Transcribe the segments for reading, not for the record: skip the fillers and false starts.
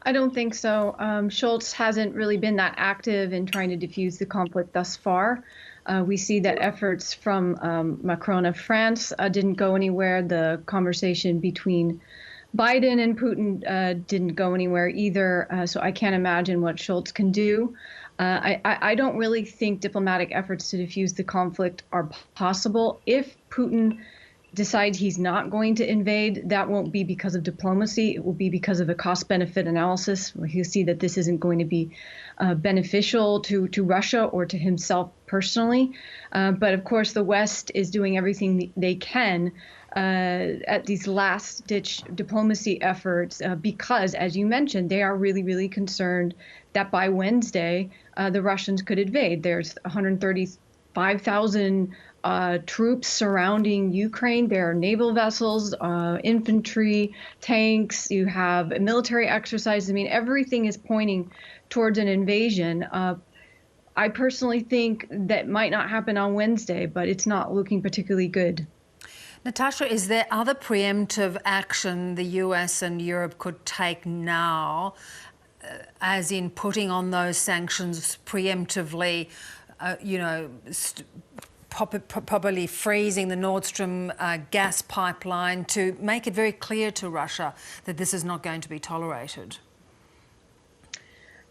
I don't think so. Scholz hasn't really been that active in trying to defuse the conflict thus far. We see that efforts from Macron of France didn't go anywhere. The conversation between Biden and Putin didn't go anywhere either. So I can't imagine what Scholz can do. I don't really think diplomatic efforts to defuse the conflict are possible. If Putin decides he's not going to invade, that won't be because of diplomacy. It will be because of a cost-benefit analysis, where he'll see that this isn't going to be beneficial to Russia or to himself personally. But of course, the West is doing everything they can at these last-ditch diplomacy efforts because, as you mentioned, they are really, really concerned that by Wednesday, the Russians could invade. There's 135,000 troops surrounding Ukraine. There are naval vessels, infantry, tanks. You have military exercises. I mean, everything is pointing towards an invasion. I personally think that might not happen on Wednesday, but it's not looking particularly good. Natasha, is there other preemptive action the US and Europe could take now, as in putting on those sanctions preemptively, probably freezing the Nord Stream gas pipeline to make it very clear to Russia that this is not going to be tolerated?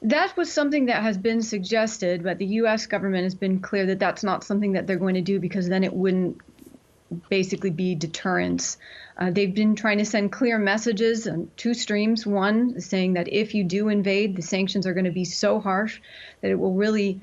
That was something that has been suggested, but the U.S. government has been clear that that's not something that they're going to do because then it wouldn't basically be deterrence. They've been trying to send clear messages on two streams. One, saying that if you do invade, the sanctions are going to be so harsh that it will really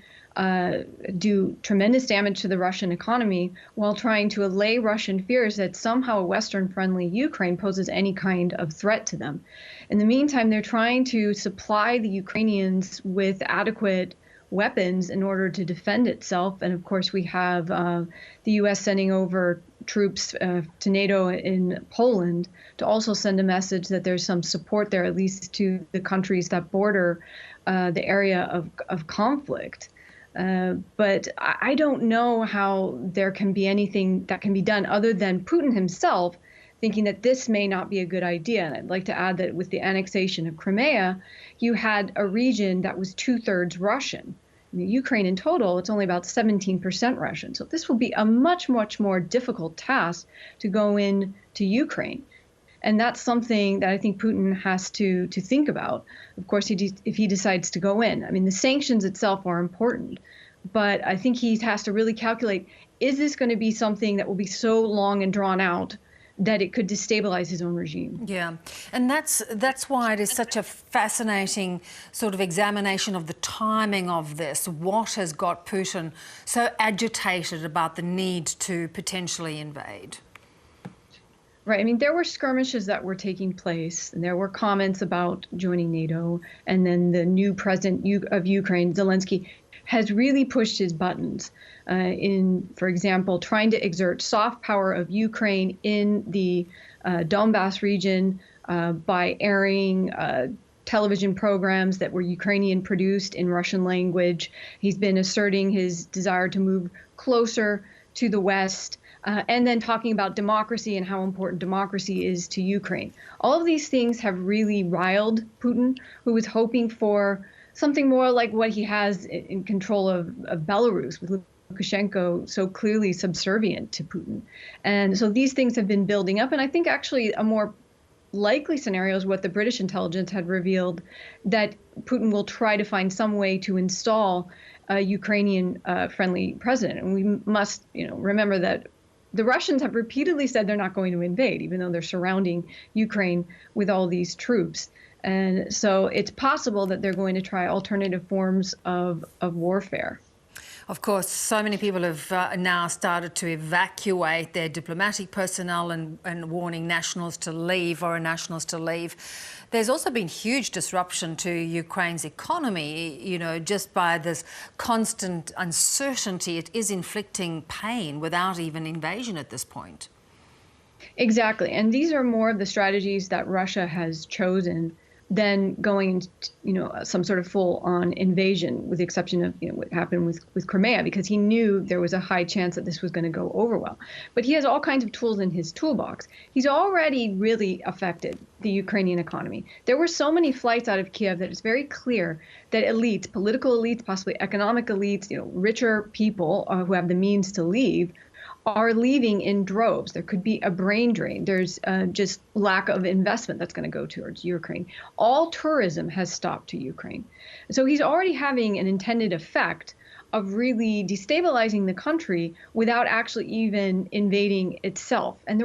do tremendous damage to the Russian economy, while trying to allay Russian fears that somehow a Western-friendly Ukraine poses any kind of threat to them. In the meantime, they're trying to supply the Ukrainians with adequate weapons in order to defend itself. And of course, we have the U.S. sending over troops to NATO in Poland to also send a message that there's some support there, at least to the countries that border the area of conflict. But I don't know how there can be anything that can be done other than Putin himself thinking that this may not be a good idea. And I'd like to add that with the annexation of Crimea, you had a region that was 2/3 Russian. In the Ukraine in total, it's only about 17% Russian. So this will be a much, much more difficult task to go in to Ukraine. And that's something that I think Putin has to think about. Of course, if he decides to go in. I mean, the sanctions itself are important, but I think he has to really calculate, is this going to be something that will be so long and drawn out that it could destabilize his own regime? Yeah, and that's why it is such a fascinating sort of examination of the timing of this. What has got Putin so agitated about the need to potentially invade? Right. I mean, there were skirmishes that were taking place, and there were comments about joining NATO. And then the new president of Ukraine, Zelensky, has really pushed his buttons in, for example, trying to exert soft power of Ukraine in the Donbass region by airing television programs that were Ukrainian produced in Russian language. He's been asserting his desire to move closer to the West. And then talking about democracy and how important democracy is to Ukraine. All of these things have really riled Putin, who was hoping for something more like what he has in control of Belarus, with Lukashenko so clearly subservient to Putin. And so these things have been building up. And I think actually a more likely scenario is what the British intelligence had revealed, that Putin will try to find some way to install a Ukrainian-friendly president. And we must, remember that the Russians have repeatedly said they're not going to invade, even though they're surrounding Ukraine with all these troops. And so it's possible that they're going to try alternative forms of warfare. Of course, so many people have now started to evacuate their diplomatic personnel and warning nationals to leave, foreign nationals to leave. There's also been huge disruption to Ukraine's economy, just by this constant uncertainty. It is inflicting pain without even invasion at this point. Exactly. And these are more of the strategies that Russia has chosen than going, some sort of full-on invasion, with the exception of what happened with Crimea, because he knew there was a high chance that this was going to go over well. But he has all kinds of tools in his toolbox. He's already really affected the Ukrainian economy. There were so many flights out of Kyiv that it's very clear that elites, political elites, possibly economic elites, richer people who have the means to leave, are leaving in droves. There could be a brain drain. There's just lack of investment that's going to go towards Ukraine. All tourism has stopped to Ukraine. So he's already having an intended effect of really destabilizing the country without actually even invading itself. And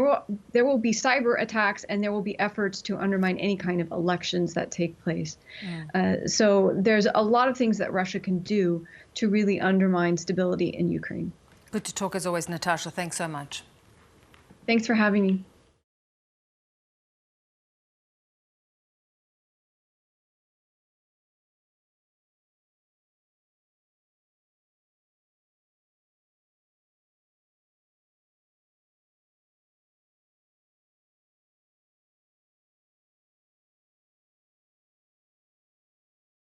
there will be cyber attacks, and there will be efforts to undermine any kind of elections that take place. So there's a lot of things that Russia can do to really undermine stability in Ukraine. Good to talk as always, Natasha. Thanks so much. Thanks for having me.